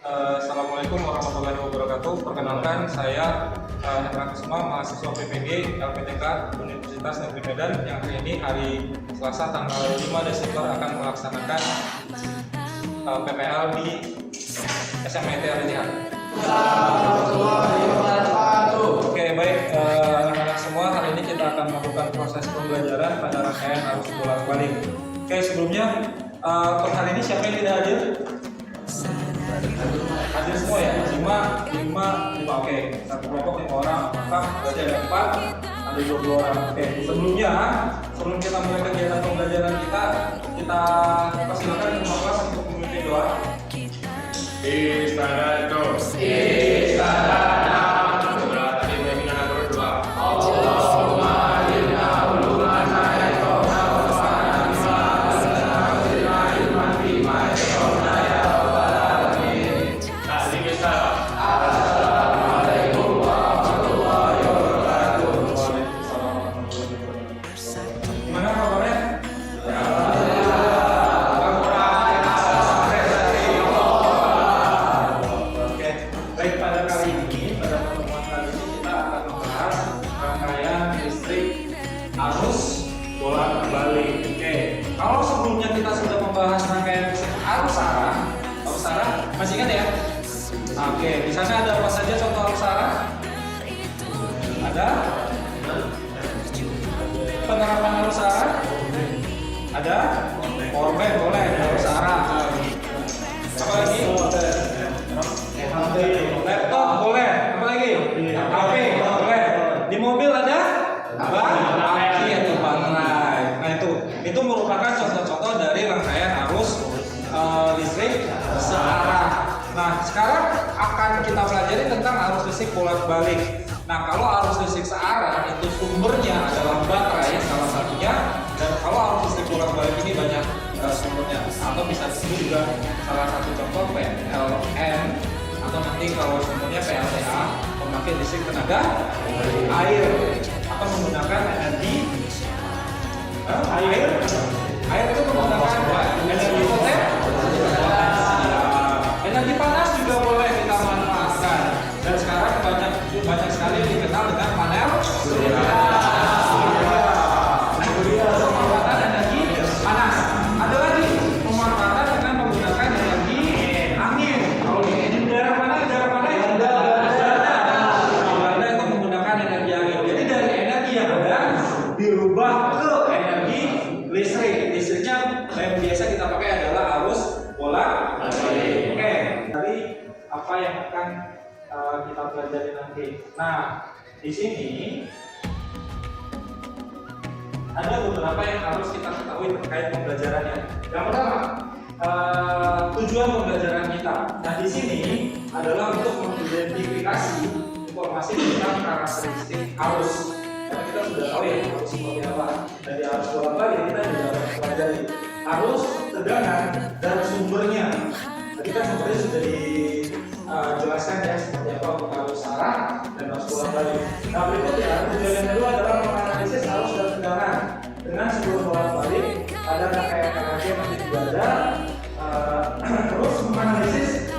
Assalamualaikum warahmatullahi wabarakatuh. Perkenalkan, saya Hendra Kusuma, mahasiswa PPG LPTK Universitas Negeri Medan, yang hari ini hari Selasa tanggal 5 Desember akan melaksanakan PPL di SMIT Al-Ittihad. Oke, baik anak-anak semua, hari ini kita akan melakukan proses pembelajaran pada rangkaian arus bolak-balik. Oke, sebelumnya per hari ini siapa yang tidak hadir? Hadir semua ya? 5. Oke, satu kelompok 5 orang, maka berarti ada 4, ada 20 orang. Oke, sebelum kita mulai kegiatan pembelajaran kita persilakan ketua kelas untuk memimpin doa. Arus bolak-balik. Oke, kalau sebelumnya kita sudah membahas rangkaian arus arah, masih ingat ya? Oke, di sana ada apa saja contoh arus arah? Ada penerapan arus arah? Ada powerbank, boleh arus arah. Apa lagi? Laptop boleh. Apa lagi? HP boleh. Di mobil ada? Aki atau baterai. Nah itu merupakan contoh-contoh dari rangkaian arus listrik searah. Nah sekarang akan kita pelajari tentang arus listrik bolak-balik. Nah kalau arus listrik searah itu sumbernya adalah baterai salah satunya, dan kalau arus listrik bolak-balik ini banyak sumbernya, atau bisa disebut juga salah satu contoh PLN, atau nanti kalau sumbernya PLTA, pembangkit listrik tenaga air, atau menggunakan energi air itu menggunakan energi potensi, energi panas juga boleh kita manfaatkan, dan sekarang banyak sekali yang dikenal dengan panel surya. Pemanfaatan energi panas. Ada lagi pemanfaatan dengan menggunakan energi angin. Kalau di daerah mana yang Belanda itu menggunakan energi angin. Jadi dari energi yang ada dirubah ke energi listrik. Listriknya yang biasa kita pakai adalah arus bolak-balik. Oke, dari apa yang akan kita pelajari nanti. Nah, di sini ada beberapa yang harus kita ketahui terkait pembelajarannya. Yang pertama, tujuan pembelajaran kita. Nah, di sini adalah untuk mengidentifikasi informasi tentang karakteristik arus. Karena kita sudah tahu ya arus seperti apa. Dari arus bolak-balik kita juga harus pelajari arus, tegangan, dan sumbernya. Tadi kan sumbernya sudah dijelaskan ya seperti apa untuk arus arah dan arus bolak-balik. Nah berikutnya tujuan yang kedua adalah menganalisis arus dan tegangan dengan sebelum bolak-balik. Ada rangkaian energi yang nanti juga ada. Terus menganalisis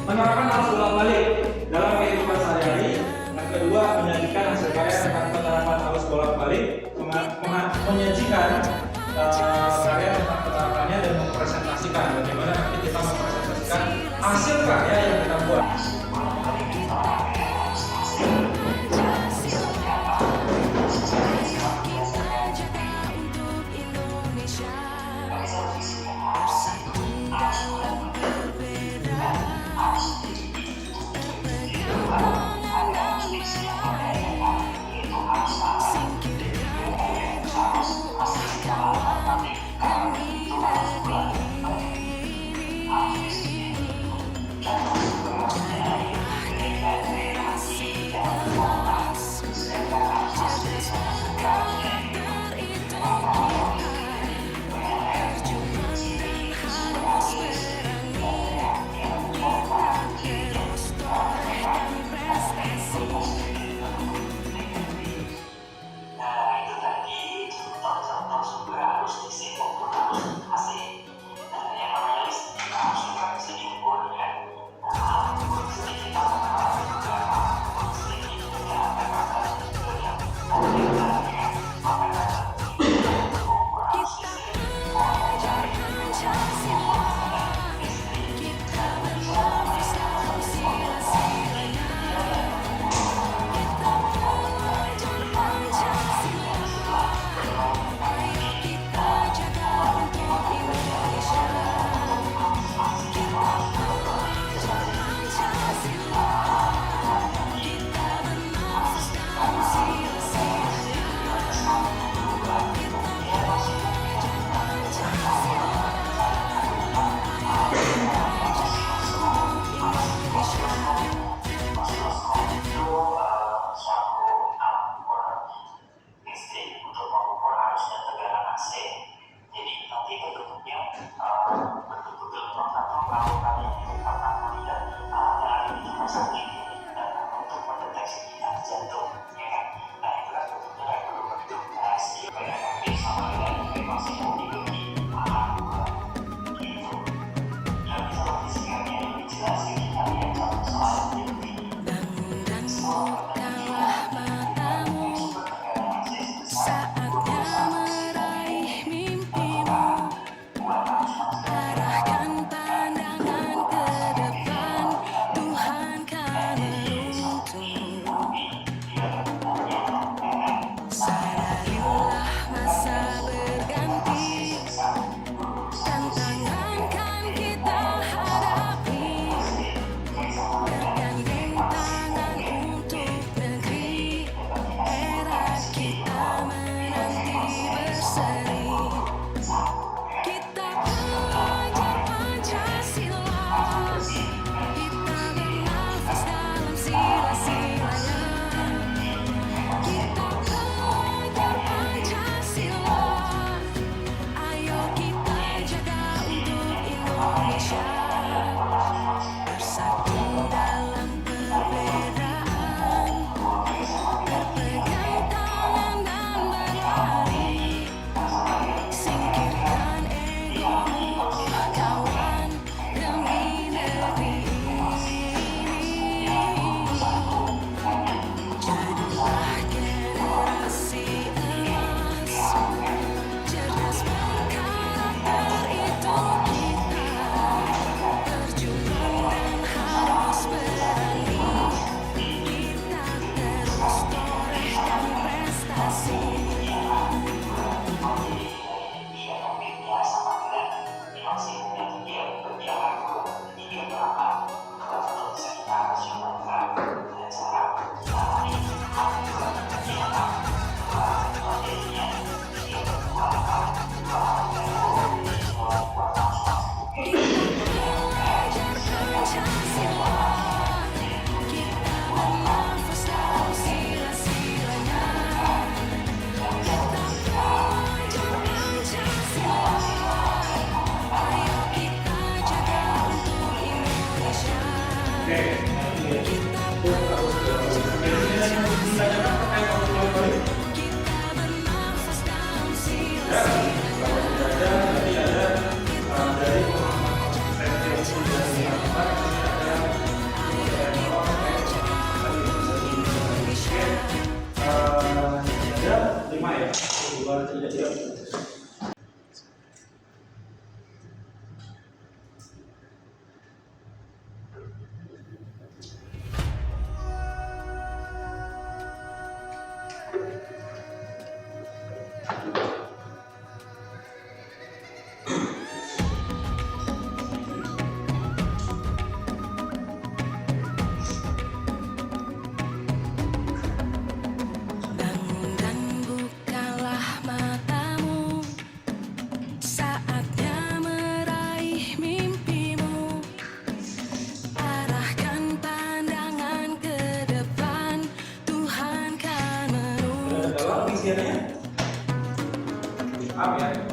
penerapan arus bolak-balik dalam kehidupan sehari-hari. Yang kedua, menyajikan hasil karya tentang penerapan arus bolak-balik, menyajikan karya tentang penerapannya dan mempresentasikan bagaimana nanti kita mempresentasikan hasil karya yang kita buat.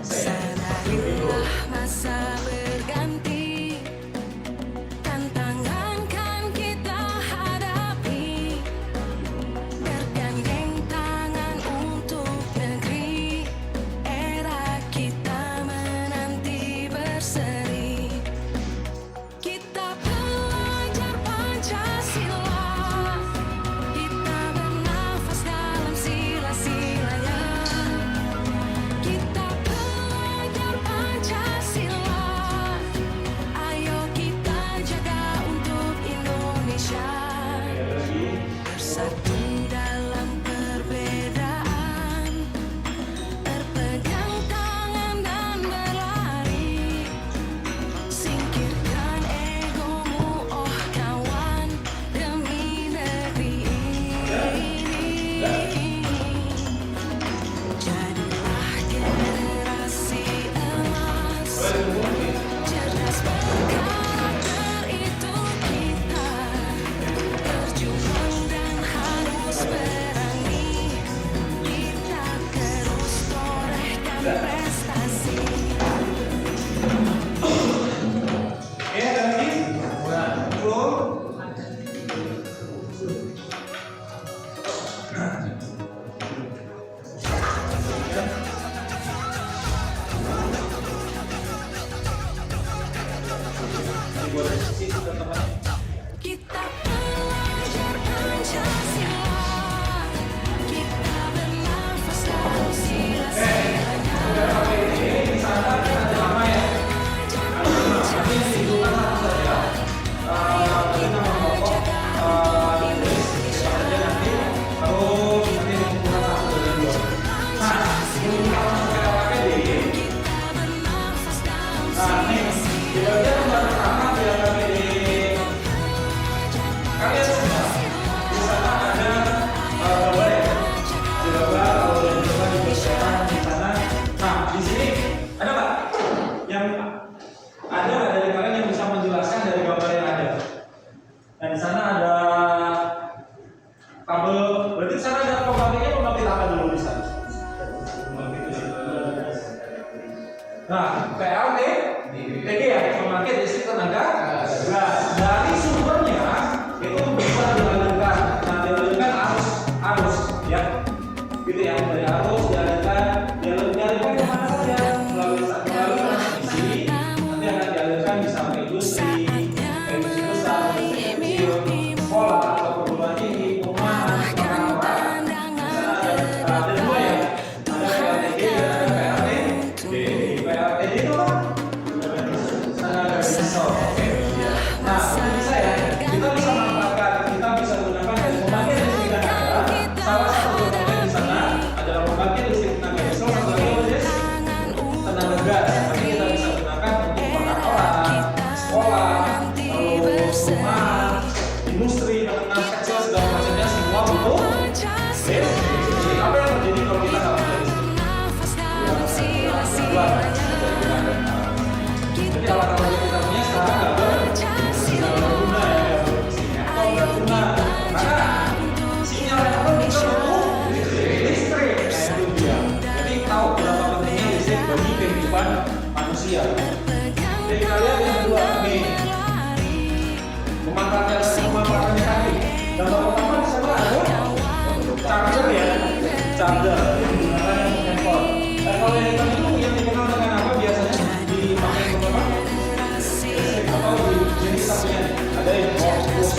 Sadarilah masa berganti, tantangan kan kita hadapi, bergandeng tangan untuk negeri, era kita menanti berseri. Kita pelajar Pancasila, kita bernafas dalam sila-silanya. Kita pelajar Pancasila, ayo kita jaga untuk Indonesia. Bersatu dalam perbedaan, berpegang tangan dan berlari. Singkirkan egomu, oh kawan, demi negeri ini. Jadilah generasi emas, cerdas berkarakter itu kita, berjuang dan harus berani, kita terus torehkan prestasi. Kita pelajar Pancasila, kita bernafas dalam sila-silanya. Ada nggak dari kalian yang bisa menjelaskan dari gambar yang ada? Dan di sana ada kabel, berarti di sana ada pembangkitnya, pembangkit apa dulu di sana? Nah, PLT, TG ya, pembangkit listrik tenaga gas. Dari sumbernya itu bisa dialirkan, nah dialirkan arus, ya, gitu ya, dari arus dialirkan kemana saja melalui transmisi. Nanti akan dialirkan bisa ke industri besar, kecil, sekolah atau perguruan tinggi, perumahan, perawat. Ada dua ya, ada PLTG dan PLTD. PLTD itu kan tenaga diesel, oke. Nah, bisa ya, kita bisa manfaatkan, kita bisa gunakan dari pembangkit listrik tenaga. Salah satu pembangkit di sana adalah pembangkit Jadi apa yang terjadi kalau kita nggak belajar di sini? bernafas dalam Jadi sila-silanya. jadi alat-alat yang kita punya sekarang nggak berguna ya, kalau berguna karena sinyal yang ada itu listrik. Nah itu dia. Jadi tahu berapa pentingnya listrik bagi kehidupan manusia. Jadi kita lihat yang kedua nih, pemanfaatannya tadi. Yang pertama di sana ada charger ya, charger yang digunakan untuk handphone. Nah kalau yang tadi itu yang dikenal dengan apa biasanya dipakai untuk apa? Atau di sini kita punya ada yang fokus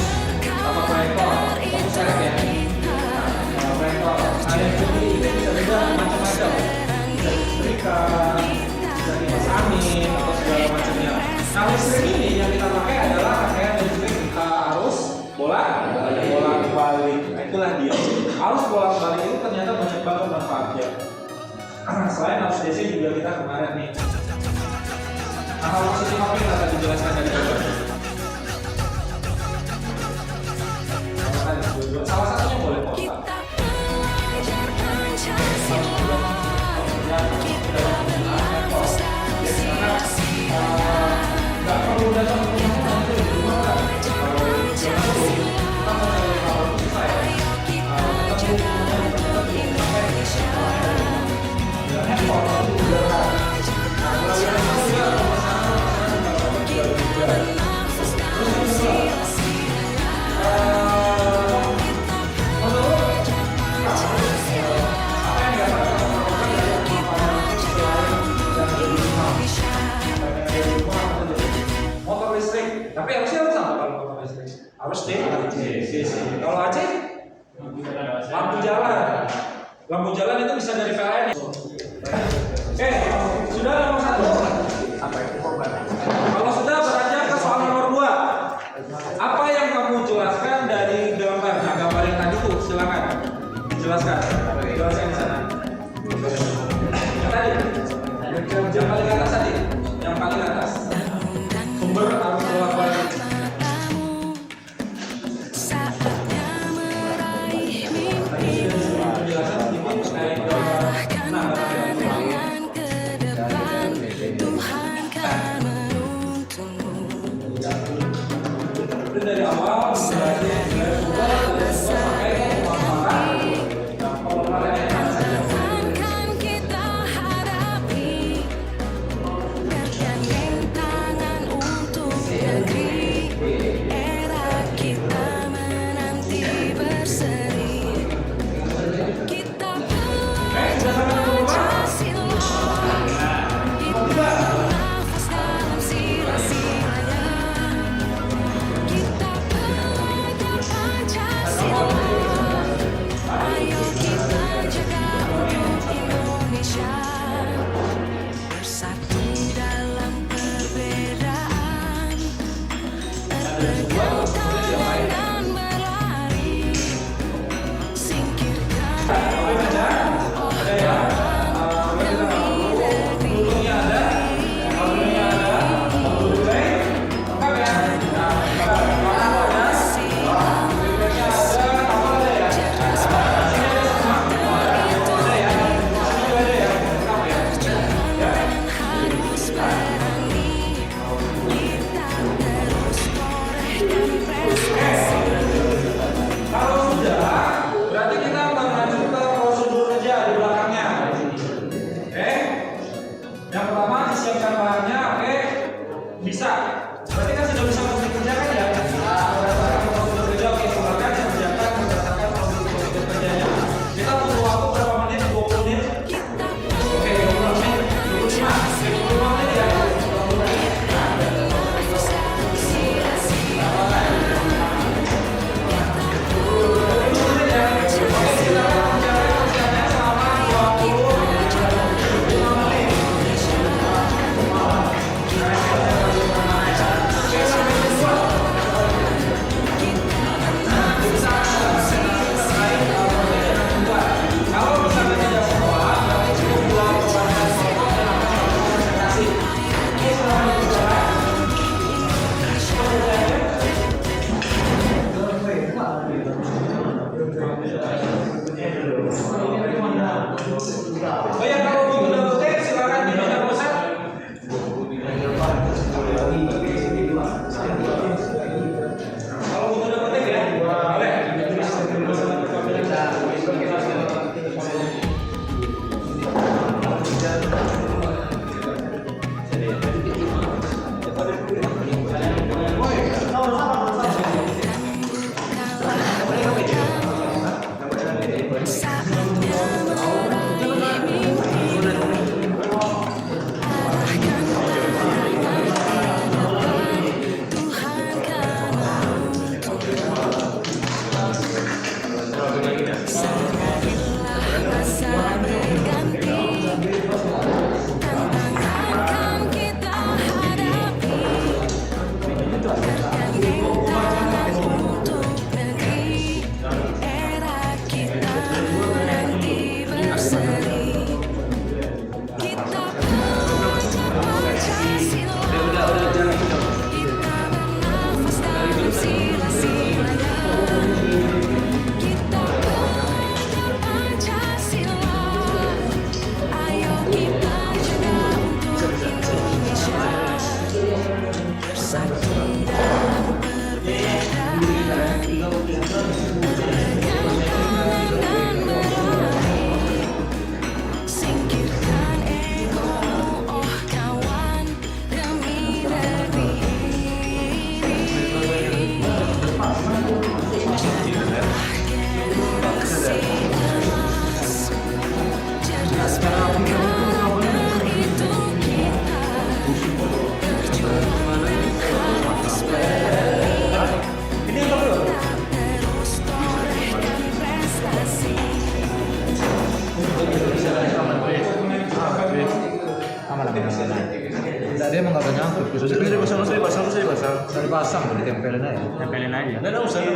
sama proyektor, fokus select ya. Nah, proyektor. Nah yang seperti ini bisa juga macam-macam. Bisa disetrika, bisa kipas angin atau segala macamnya. Nah listrik ini yang kita pakai adalah pakaian listrik arus bolak balik. Nah itulah dia. Arus bolak balik itu ternyata banyak banget manfaatnya. Selain arus DC juga kita kemarin nih. Nah kalau sistem apa yang akan dijelaskan dari Bapak? Salah satunya boleh kok. Kita belajar Pancasila. Kita bernafas dalam sila-sila. Nggak perlu datang ke rumah nanti di rumah kan? Kalau kita mau cari kalau susah ya. Kita jaga untuk Indonesia. Dengan handphone itu juga kan. Nah melalui handphone juga Bernafas dalam sila-sila. motor listrik, tapi harusnya harus apa kalau motor listrik? Harus DC. Kalau AC, lampu jalan itu bisa dari PLN. Oke, sudah nomor 1. Kalau sudah beranjak ke soal nomor 2. Apa yang kamu jelaskan dari gambar? Nah, gambar yang tadi tuh silakan dijelaskan. Jelaskan di sana. Yang tadi, yang paling atas tadi, yang paling atas. Sumber arus bolak balik. Saatnya meraih mimpi. Penjelasan di Tangan ke depan, Tuhan kan menuntunmu. itu dari awal dari sumber sampai ke pemanfaatan. Nah, pemanfaatan yang mana saja? Akan kita hadapi, bergandeng tangan untuk negeri. Era kita menanti berseri. Kita belajar Pancasila. Kita bernafas dalam sila-silanya. Kita belajar Pancasila. Ayo kita jaga untuk Indonesia. Bersatu dalam perbedaan, bergotong dan berlari. Singkirkan harus berani. Kita terus torehkan prestasi. Kalau sudah, berarti kita akan lanjut ke proses Saatnya meraih mimpi, arahkan pandangan ke depan, Tuhan kan menuntun. Sadarilah masa berganti, tantangan kan kita hadapi, bergandeng tangan untuk negeri, era kita menanti berseri. Kita pelajar Pancasila, kita bernafas dalam sila-silanya. Kita pelajar Pancasila, ayo kita jaga untuk Indonesia. Bersatu dalam perbedaan, pegang tangan dan berlari. Singkirkan ego, oh kawan, demi negeri ini. Generasi emas, cerdas berkarakter itu kita, berjuang dan harus berani. Kita terus torehkan prestasi. Dia emang gak nyangkut khususnya Bisa dipasang. dari pasang tuh ditempelin aja. Tempelin aja. Nggak usah.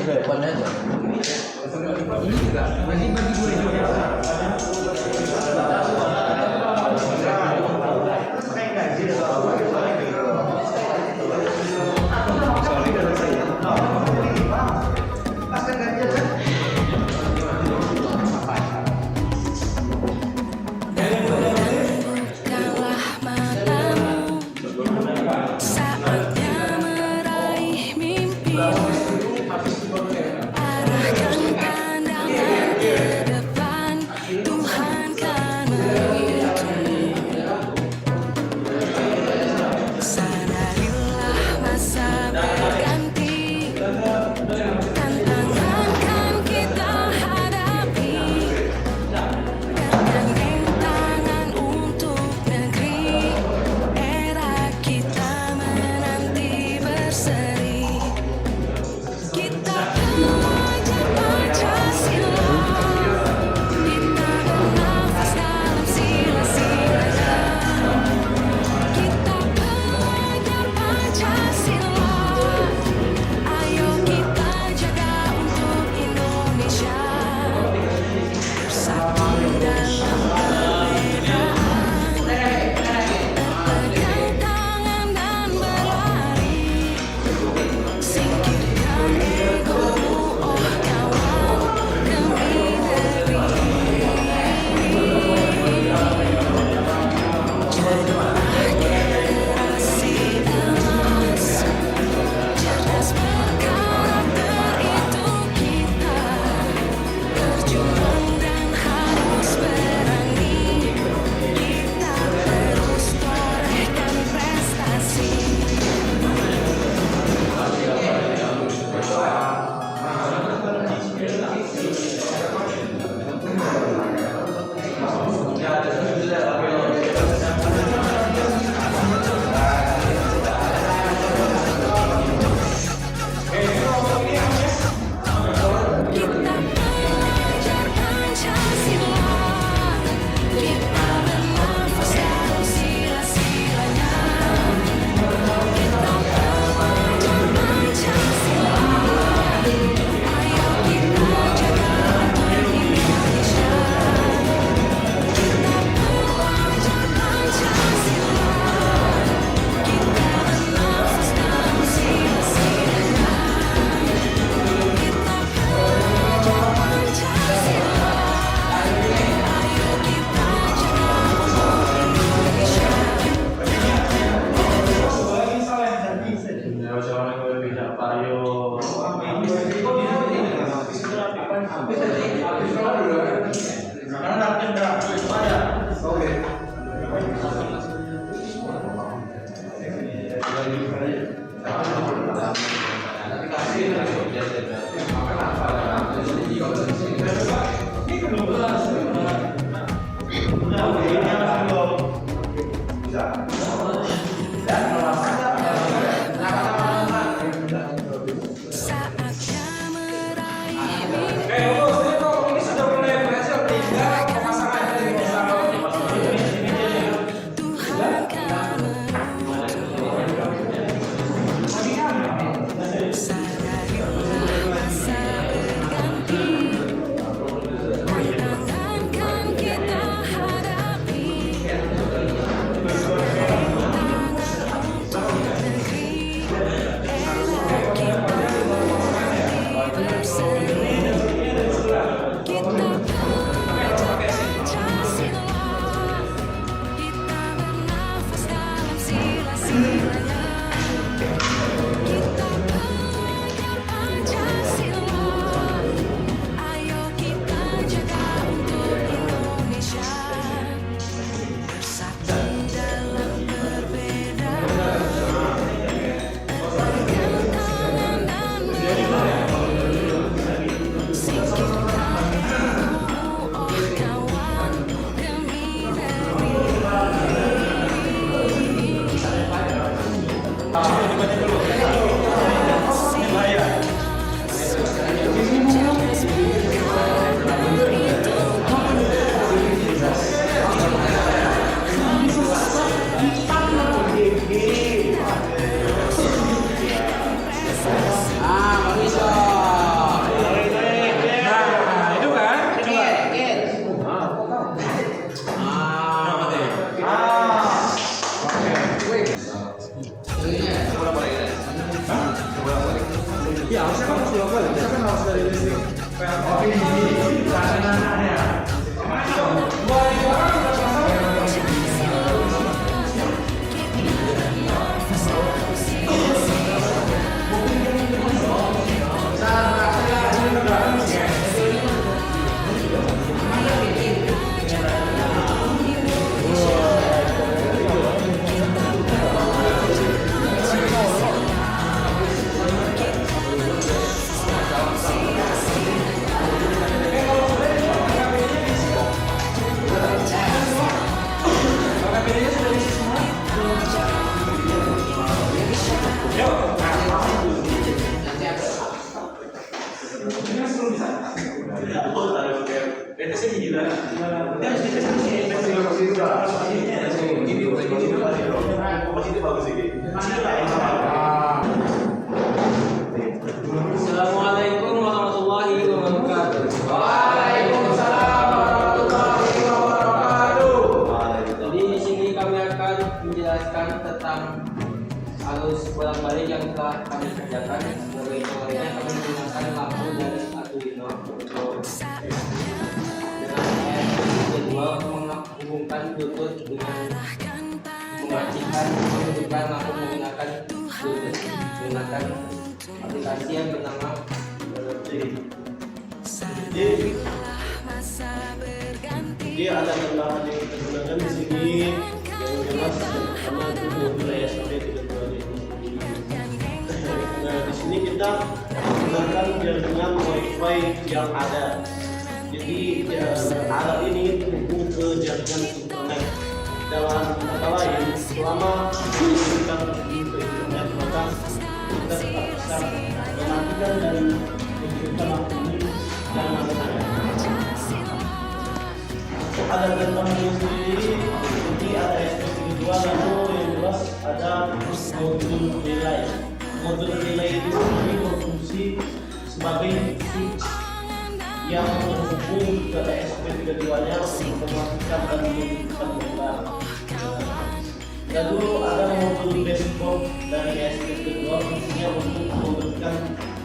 Depannya aja. Ini juga. Ini bagi gue juga. Bukalah matamu, saatnya meraih mimpi, arahkan pandangan ke depan, Tuhan kan menuntun. Sadarilah masa berganti, tantangan kan kita hadapi, bergandeng tangan untuk negeri, era kita menanti berseri. Kita pelajar Pancasila, kita bernafas dalam sila-silanya. Kita pelajar Pancasila, ayo kita jaga untuk Indonesia. Bersatu dalam perbedaan, berpegang tangan dan berlari. Singkirkan ego, oh kawan, demi negeri ini. Jadilah generasi emas, cerdas berkarakter itu kita, berjuang dan harus berani. Kita terus torehkan prestasi. Saatnya meraih Oke, bagus. Jadi kalau ini sudah mulai berhasil, tinggal pemasangan dari misalnya Tuhan kan sadari masa berganti, tantangan kan kita hadapi. Ya, harusnya kan harus dilakukan. Harusnya kan harus dari listrik Assalamualaikum warahmatullahi wabarakatuh. Jadi di sini kami akan menjelaskan tentang arus bolak-balik yang telah kami kerjakan. Sebagai contohnya kami menggunakan lampu dari Arduino dengan kedua menghubungkan Bluetooth dengan mengacikan menghidupkan lampu menggunakan Bluetooth menggunakan aplikasi yang bernama masa berganti. Jadi ada tambahan yang kita gunakan di sini yang jelas yang pertama itu wilayah sampai 32 ini. Nah di sini kita menggunakan jaringan wifi yang ada. Jadi alat ini terhubung ke jaringan internet. Dalam kata lain, selama kita terhubung ke internet maka kita tetap bisa mematikan dan menghidupkan lampu ini dan menggunakan. Ada tambahannya sendiri, jadi ada SPT2 lalu yang jelas ada modul relay. Modul relay itu berfungsi sebagai switch yang terhubung ke SPT2-nya untuk mematikan dan menghidupkan mereka. Lalu ada modul baseboard dari SPT2 fungsinya untuk memberikan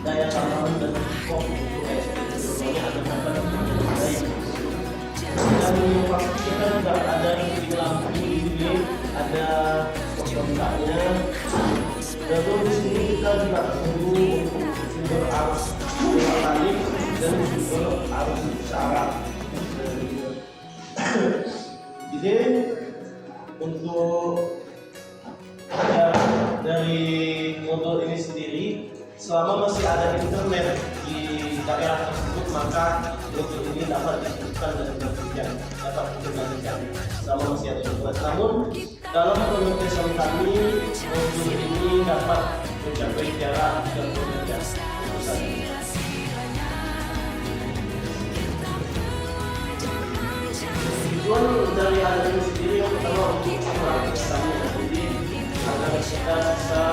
daya tambahan dan support untuk SPT2-nya agar dapat baik. Dan pasti kita juga ada di lampu di sini ada kontaknya. Lalu di sini kita juga perlu sumber arus balik dan sumber arus syarat. Jadi untuk dari motor ini sendiri, selama masih ada internet di daerah tersebut, maka motor ini dapat dihidupkan dan bekerja, dapat dikendalikan selama masih ada internet. Namun dalam pengetesan kami, motor ini dapat mencapai jarak 30 meter. Tujuan dari alat ini sendiri yang pertama untuk mengatasi jadi agar kita bisa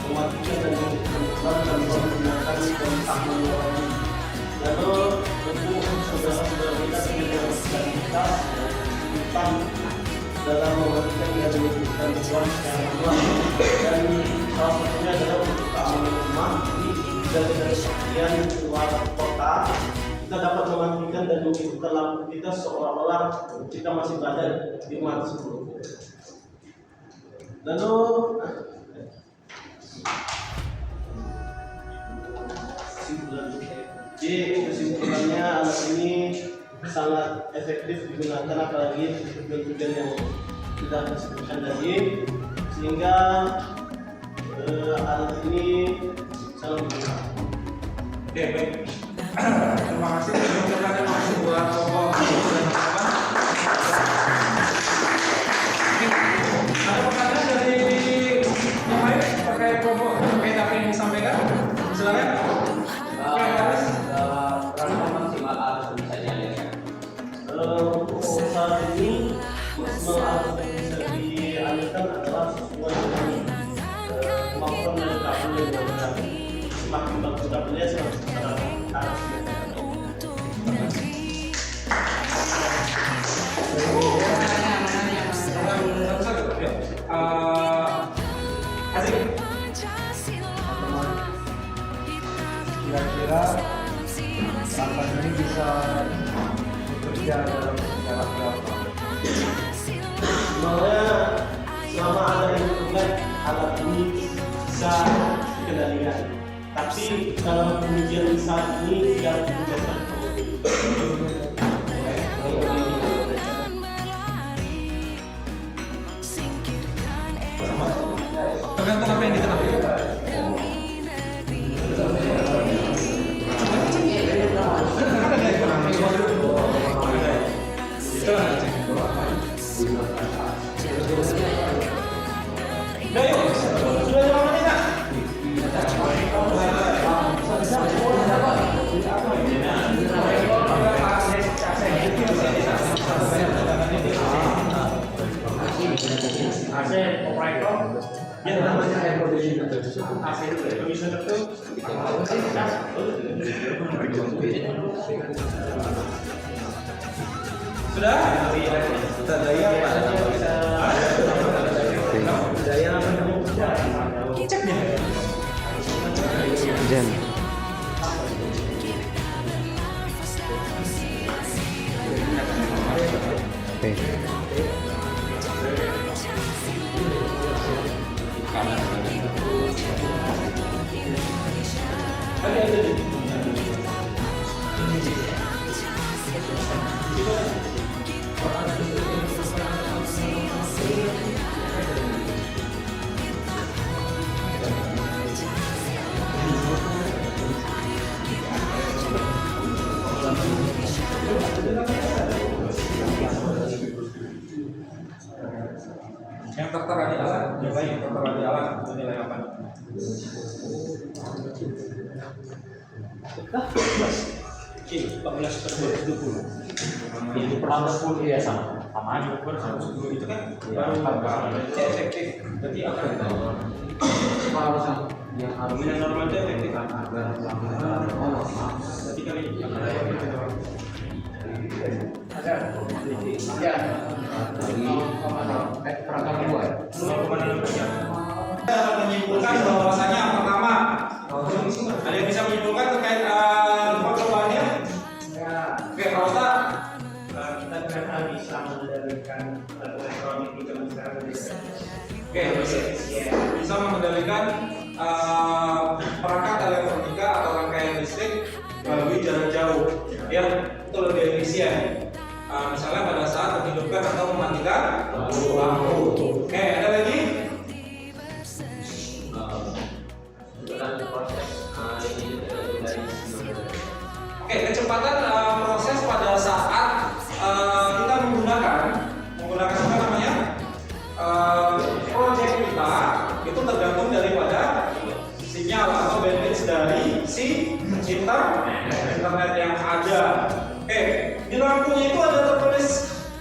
mematikan dan menentukan tanpa menggunakan kontak manual. Lalu untuk saudara-saudara kita sebagai disabilitas utang dalam mematikan dan menentukan uang secara manual, dan salah satunya adalah untuk keamanan rumah. Jadi dari sekian luar kota kita dapat mematikan dan menghidupkan lampu kita seolah-olah kita masih berada di rumah tersebut. Lalu kesimpulannya alat ini sangat efektif digunakan, apalagi tujuan yang sudah disebutkan tadi, sehingga alat ini sangat berguna. Oke, baik. Terima kasih. Terima kasih buat Bapak dan teman-teman. Ada pertanyaan dari yang lain terkait kelompok terkait apa yang disampaikan? Silakan. Berapa maksimal harus bisa dialihkan? Untuk saat ini maksimal alat yang bisa dialihkan adalah sesuai dengan kemampuan dari kabel yang berada. Semakin bagus kabelnya, semakin harus Asik. Kira-kira alat ini bisa bekerja dalam jarak berapa? sebenarnya selama ada internet alat ini bisa dikendalikan. Tapi dalam pengujian saat ini tidak digunakan. Tergantung apa yang ditentukan. Sudah lama tidak? AC operator yang namanya air conditioner. AC conditioner itu Sudah? daya Jen. Yang tertera di alat, coba yang tertera di alat itu nilai apa? Oke, 14/20. Itu pertama 10 ya sama aja. Per 110 itu kan baru efektif. Berarti apa itu? Yang harus Yang normal itu efektif. Berarti kali perangkat dua. 0,6%. Kita akan menyimpulkan bahwasanya yang pertama, ada yang bisa menyimpulkan terkait percobaannya? Oke, Pak Ustaz. Kita ternyata bisa mengendalikan elektronik di zaman sekarang. Oke, bisa mengendalikan perangkat elektronika atau rangkaian listrik melalui jarak jauh, ya, itu lebih efisien. Misalnya pada saat menghidupkan atau mematikan lampu. Oke, ada lagi? Kecepatan proses ini tergantung dari Oke, kecepatan proses pada saat kita menggunakan apa namanya project kita itu tergantung daripada sinyal atau bandwidth dari si internet yang ada. Oke, di lampunya itu ada tertulis,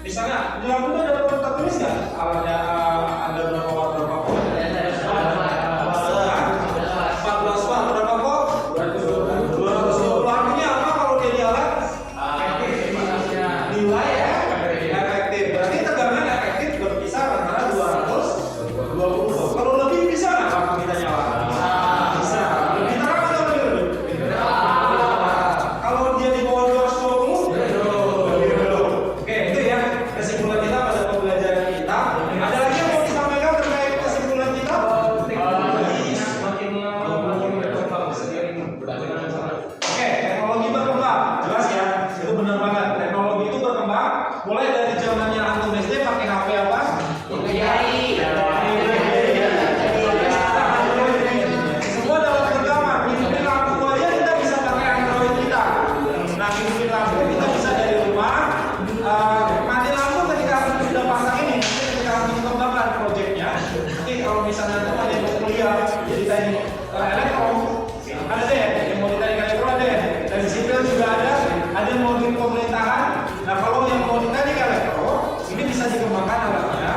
misalnya di lampu itu ada tertulis nggak? Ada berapa watt berapa volt? 14 watt berapa volt? 220. Artinya apa kalau dia nyala? Nilai efektif. Berarti tegangan efektif berkisar antara 220 volt. Kalau lebih bisa nggak lampu kita nyala? Bisa. Lebih terang atau lebih redup? Kalau dia di bawah 220, lebih redup. Oke, itu ya kesimpulan kita pada pembelajaran kita. Ada lagi yang mau disampaikan terkait kesimpulan kita? Oke, teknologi berkembang, jelas ya, itu benar banget. Teknologi itu berkembang, mulai dari zamannya antum SD pakai HP apa? Semua dalam genggaman. Hidupin lampu aja kita bisa pakai Android kita. Nah, hidupin lampu kita bisa dari rumah. Mati lampu ketika antum sudah pasang ini, nanti ketika antum kembangkan proyeknya. Nanti kalau misalnya antum ada yang mau kuliah, jadi teknik elektro, ada deh yang mau di teknik elektro ada, dari sipil juga ada yang mau di pemerintahan. Nah, kalau yang mau di teknik elektro, ini bisa dikembangkan alatnya,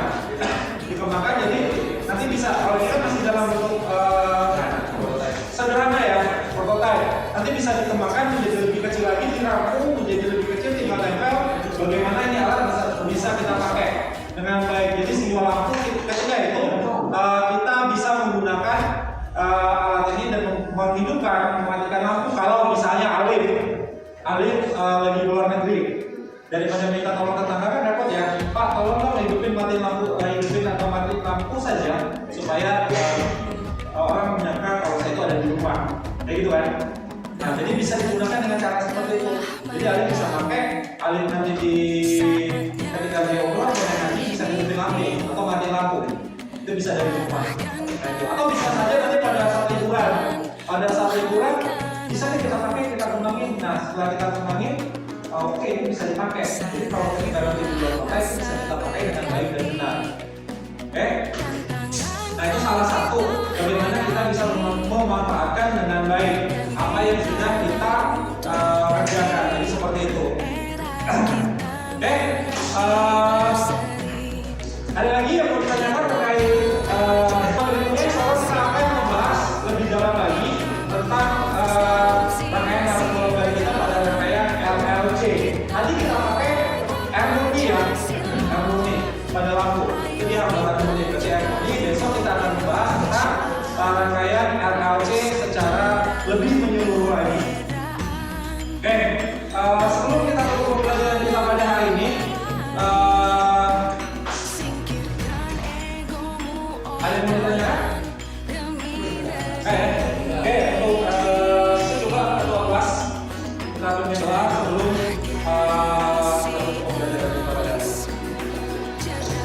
dikembangkan jadi nanti bisa, kalau ini kan masih dalam bentuk sederhana ya, prototype. Nanti bisa dikembangkan menjadi lebih kecil lagi, dirampung menjadi lebih kecil, tinggal tempel. Bagaimana ini alat bisa kita pakai dengan baik. Jadi sinyal lampu ketika itu kita bisa menggunakan alat ini dan menghidupkan, mematikan lampu kalau misalnya Alif lagi luar negeri. Daripada minta tolong tetangga kan repot ya. Pak, tolong dong hidupin matiin lampu, hidupin atau matiin lampu saja supaya orang menyangka kalau saya itu ada di rumah. Kayak gitu kan. Nah, jadi bisa digunakan dengan cara seperti itu. Jadi Alif bisa pakai, Alif nanti ketika dia obrol, nanti bisa hidupin lampu atau matiin lampu. Itu bisa dari rumah. Nah, itu. Atau bisa saja nanti pada saat liburan, bisa kita pakai, kita kembangin. Nah, setelah kita kembangin, oke, ini bisa dipakai. Jadi kalau kita nanti di luar kota, bisa kita pakai dengan baik dan benar. Oke? Nah, itu salah satu bagaimana kita bisa memanfaatkan dengan baik apa yang sudah kita kerjakan. Jadi seperti itu. Oke? Ada lagi yang mau ditanyakan terkait berikutnya? Soalnya kita akan membahas lebih dalam lagi tentang rangkaian harmoni kita pada rangkaian LLC. Nanti kita pakai harmoni ya, harmoni pada lampu. Itu dia harmoni harmoni. Besok kita akan membahas tentang rangkaian RLC secara lebih menyeluruh lagi. Oke, sebelum kita tutup pelajaran kita pada hari ini, ada yang mau ditanya? Oke, untuk coba ketua kelas kita akan mencoba sebelum kita tutup pelajaran kita pada hari ini.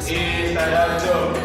Istirahat.